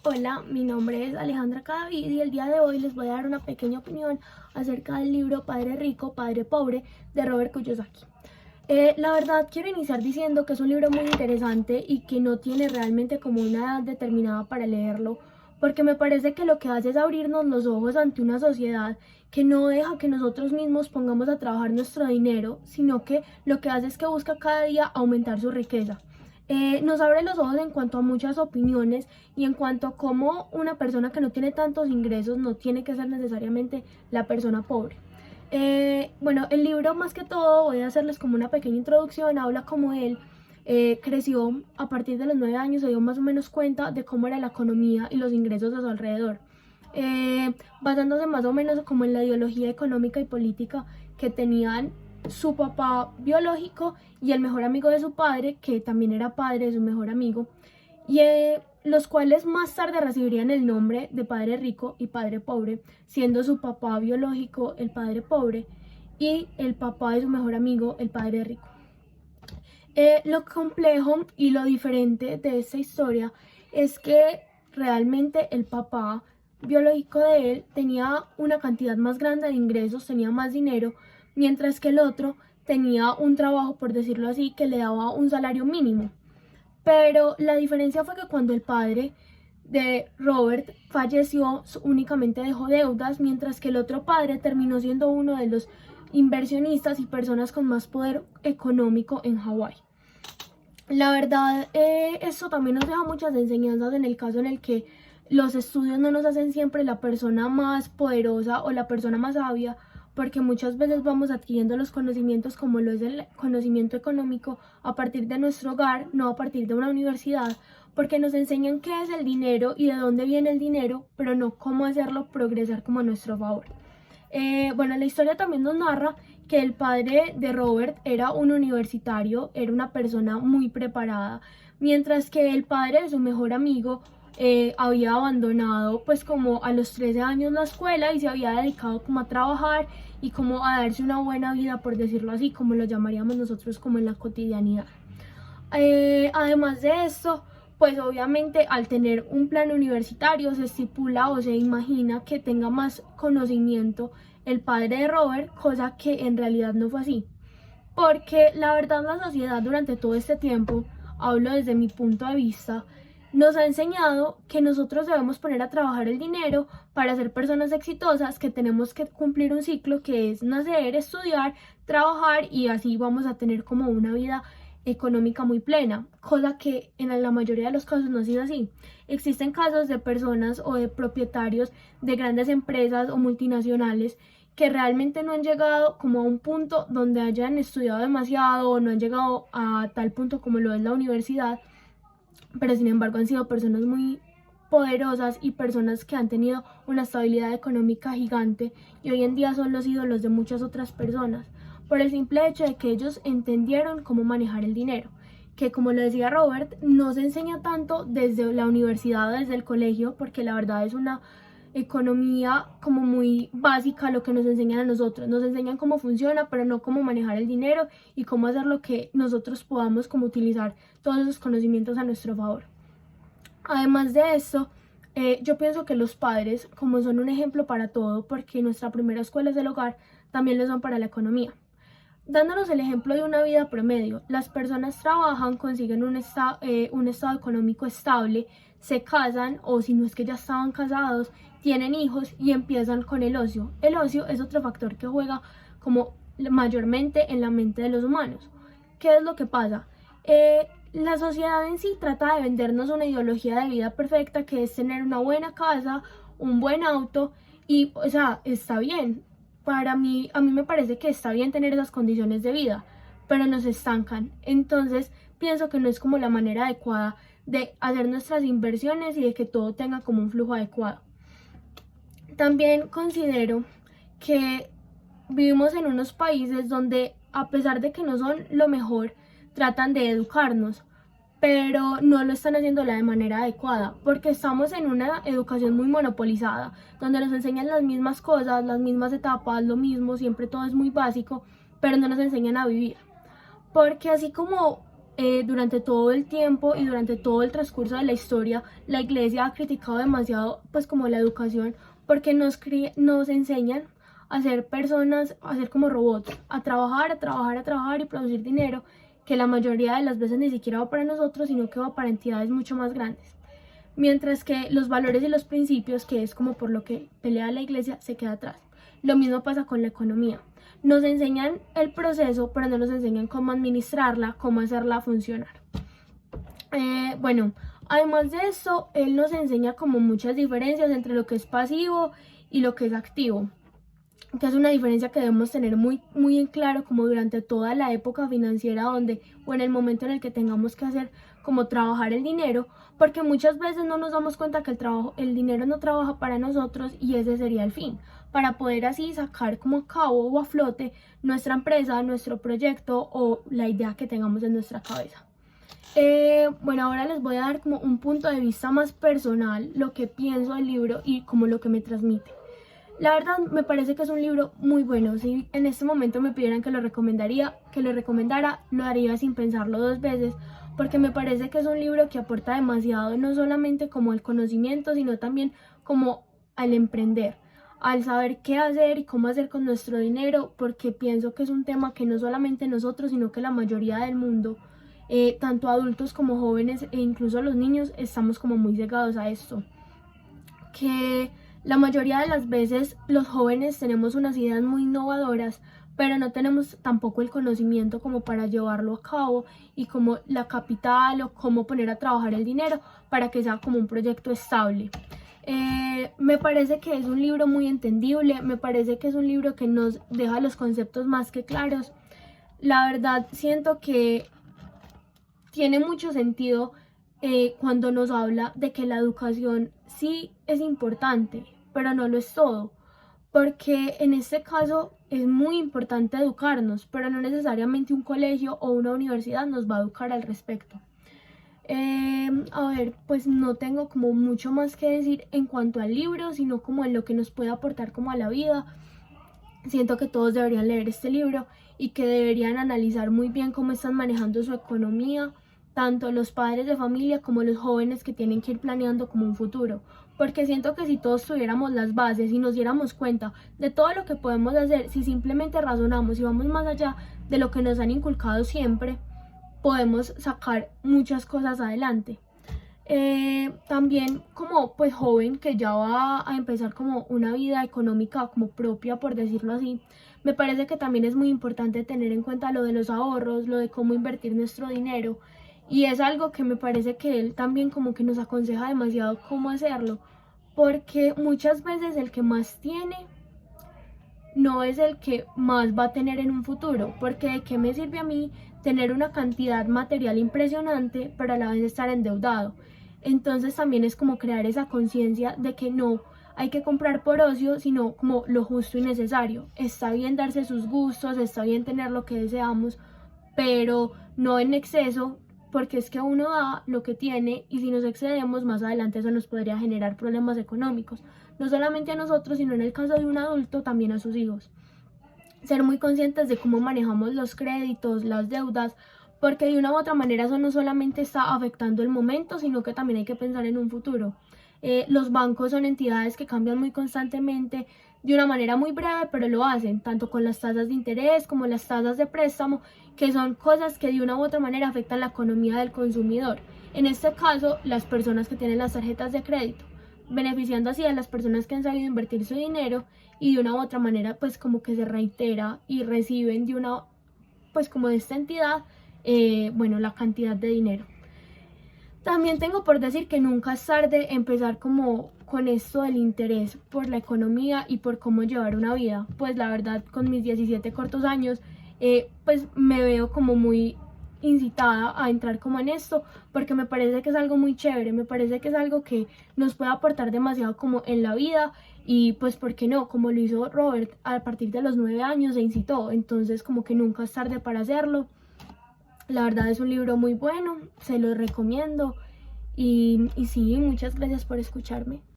Hola, mi nombre es Alejandra Cadavid y el día de hoy les voy a dar una pequeña opinión acerca del libro Padre Rico, Padre Pobre de Robert Kiyosaki. La verdad quiero iniciar diciendo que es un libro muy interesante y que no tiene realmente como una edad determinada para leerlo, porque me parece que lo que hace es abrirnos los ojos ante una sociedad que no deja que nosotros mismos pongamos a trabajar nuestro dinero, sino que lo que hace es que busca cada día aumentar su riqueza. Nos abre los ojos en cuanto a muchas opiniones y en cuanto a cómo una persona que no tiene tantos ingresos no tiene que ser necesariamente la persona pobre. Bueno, el libro más que todo, voy a hacerles como una pequeña introducción, habla como él creció a partir de los 9 años, se dio más o menos cuenta de cómo era la economía y los ingresos a su alrededor. Basándose más o menos como en la ideología económica y política que tenían su papá biológico y el mejor amigo de su padre, que también era padre de su mejor amigo, y los cuales más tarde recibirían el nombre de Padre Rico y Padre Pobre, siendo su papá biológico el Padre Pobre y el papá de su mejor amigo el Padre Rico. Lo complejo y lo diferente de esta historia es que realmente el papá biológico de él tenía una cantidad más grande de ingresos, tenía más dinero, mientras que el otro tenía un trabajo, por decirlo así, que le daba un salario mínimo. Pero la diferencia fue que cuando el padre de Robert falleció, únicamente dejó deudas, mientras que el otro padre terminó siendo uno de los inversionistas y personas con más poder económico en Hawái. La verdad, esto también nos deja muchas enseñanzas en el caso en el que los estudios no nos hacen siempre la persona más poderosa o la persona más sabia, porque muchas veces vamos adquiriendo los conocimientos como lo es el conocimiento económico a partir de nuestro hogar, no a partir de una universidad, porque nos enseñan qué es el dinero y de dónde viene el dinero, pero no cómo hacerlo progresar como a nuestro favor. Bueno, la historia también nos narra que el padre de Robert era un universitario, era una persona muy preparada, mientras que el padre de su mejor amigo había abandonado pues como a los 13 años la escuela y se había dedicado como a trabajar y como a darse una buena vida, por decirlo así, como lo llamaríamos nosotros como en la cotidianidad. Además de esto, pues obviamente al tener un plan universitario se estipula o se imagina que tenga más conocimiento el padre de Robert, cosa que en realidad no fue así. Porque la verdad la sociedad durante todo este tiempo, hablo desde mi punto de vista, nos ha enseñado que nosotros debemos poner a trabajar el dinero para ser personas exitosas, que tenemos que cumplir un ciclo que es nacer, estudiar, trabajar y así vamos a tener como una vida económica muy plena, cosa que en la mayoría de los casos no ha sido así. Existen casos de personas o de propietarios de grandes empresas o multinacionales que realmente no han llegado como a un punto donde hayan estudiado demasiado o no han llegado a tal punto como lo es la universidad, pero sin embargo han sido personas muy poderosas y personas que han tenido una estabilidad económica gigante y hoy en día son los ídolos de muchas otras personas por el simple hecho de que ellos entendieron cómo manejar el dinero, que como lo decía Robert, no se enseña tanto desde la universidad o desde el colegio, porque la verdad es una economía como muy básica lo que nos enseñan a nosotros. Nos enseñan cómo funciona, pero no cómo manejar el dinero y cómo hacer lo que nosotros podamos como utilizar todos esos conocimientos a nuestro favor. Además de esto, yo pienso que los padres, como son un ejemplo para todo, porque nuestra primera escuela es el hogar, también lo son para la economía. Dándonos el ejemplo de una vida promedio, las personas trabajan, consiguen un estado económico estable, se casan o si no es que ya estaban casados, tienen hijos y empiezan con el ocio. El ocio es otro factor que juega como mayormente en la mente de los humanos. ¿Qué es lo que pasa? La sociedad en sí trata de vendernos una ideología de vida perfecta que es tener una buena casa, un buen auto y, o sea, está bien. Para mí, a mí me parece que está bien tener esas condiciones de vida, pero nos estancan. Entonces, pienso que no es como la manera adecuada de hacer nuestras inversiones y de que todo tenga como un flujo adecuado. También considero que vivimos en unos países donde, a pesar de que no son lo mejor, tratan de educarnos, pero no lo están haciendo de manera adecuada, porque estamos en una educación muy monopolizada, donde nos enseñan las mismas cosas, las mismas etapas, lo mismo, siempre todo es muy básico, pero no nos enseñan a vivir. Porque así como durante todo el tiempo y durante todo el transcurso de la historia, la iglesia ha criticado demasiado pues como la educación, porque nos enseñan a ser personas, a ser como robots, a trabajar, a trabajar, a trabajar y producir dinero, que la mayoría de las veces ni siquiera va para nosotros, sino que va para entidades mucho más grandes. Mientras que los valores y los principios, que es como por lo que pelea la iglesia, se queda atrás. Lo mismo pasa con la economía. Nos enseñan el proceso, pero no nos enseñan cómo administrarla, cómo hacerla funcionar. Bueno, además de eso, él nos enseña como muchas diferencias entre lo que es pasivo y lo que es activo, que es una diferencia que debemos tener muy en claro como durante toda la época financiera donde, o en el momento en el que tengamos que hacer como trabajar el dinero, porque muchas veces no nos damos cuenta que el dinero no trabaja para nosotros y ese sería el fin, para poder así sacar como a cabo o a flote nuestra empresa, nuestro proyecto o la idea que tengamos en nuestra cabeza. Bueno, ahora les voy a dar como un punto de vista más personal, lo que pienso del libro y como lo que me transmite. La verdad me parece que es un libro muy bueno. Si en este momento me pidieran que lo recomendara, lo haría sin pensarlo dos veces, porque me parece que es un libro que aporta demasiado, no solamente como el conocimiento, sino también como al emprender, al saber qué hacer y cómo hacer con nuestro dinero, porque pienso que es un tema que no solamente nosotros, sino que la mayoría del mundo, tanto adultos como jóvenes e incluso los niños, estamos como muy cegados a esto. Que la mayoría de las veces los jóvenes tenemos unas ideas muy innovadoras, pero no tenemos tampoco el conocimiento como para llevarlo a cabo y como la capital o cómo poner a trabajar el dinero para que sea como un proyecto estable. Me parece que es un libro muy entendible, me parece que es un libro que nos deja los conceptos más que claros. La verdad siento que tiene mucho sentido cuando nos habla de que la educación sí es importante, pero no lo es todo, porque en este caso es muy importante educarnos, pero no necesariamente un colegio o una universidad nos va a educar al respecto. A ver, pues no tengo como mucho más que decir en cuanto al libro, sino como en lo que nos puede aportar como a la vida. Siento que todos deberían leer este libro y que deberían analizar muy bien cómo están manejando su economía, tanto los padres de familia como los jóvenes que tienen que ir planeando como un futuro. Porque siento que si todos tuviéramos las bases y nos diéramos cuenta de todo lo que podemos hacer, si simplemente razonamos y vamos más allá de lo que nos han inculcado siempre, podemos sacar muchas cosas adelante. También como pues joven que ya va a empezar como una vida económica como propia, por decirlo así, me parece que también es muy importante tener en cuenta lo de los ahorros, lo de cómo invertir nuestro dinero, y es algo que me parece que él también como que nos aconseja demasiado cómo hacerlo, porque muchas veces el que más tiene no es el que más va a tener en un futuro, porque ¿de qué me sirve a mí tener una cantidad material impresionante pero a la vez estar endeudado? Entonces también es como crear esa conciencia de que no hay que comprar por ocio, sino como lo justo y necesario. Está bien darse sus gustos, está bien tener lo que deseamos, pero no en exceso, porque es que uno da lo que tiene y si nos excedemos más adelante eso nos podría generar problemas económicos, no solamente a nosotros, sino en el caso de un adulto también a sus hijos. Ser muy conscientes de cómo manejamos los créditos, las deudas, porque de una u otra manera eso no solamente está afectando el momento, sino que también hay que pensar en un futuro. Los bancos son entidades que cambian muy constantemente, de una manera muy breve, pero lo hacen, tanto con las tasas de interés como las tasas de préstamo, que son cosas que de una u otra manera afectan la economía del consumidor. En este caso, las personas que tienen las tarjetas de crédito, beneficiando así a las personas que han sabido invertir su dinero y de una u otra manera pues como que se reitera y reciben de una, pues como de esta entidad, bueno, la cantidad de dinero. También tengo por decir que nunca es tarde empezar como con esto del interés por la economía y por cómo llevar una vida. Pues la verdad, con mis 17 cortos años, pues me veo como muy incitada a entrar como en esto, porque me parece que es algo muy chévere, me parece que es algo que nos puede aportar demasiado como en la vida, y pues por qué no, como lo hizo Robert a partir de los 9 años se incitó, entonces como que nunca es tarde para hacerlo. La verdad es un libro muy bueno, se lo recomiendo y sí, muchas gracias por escucharme.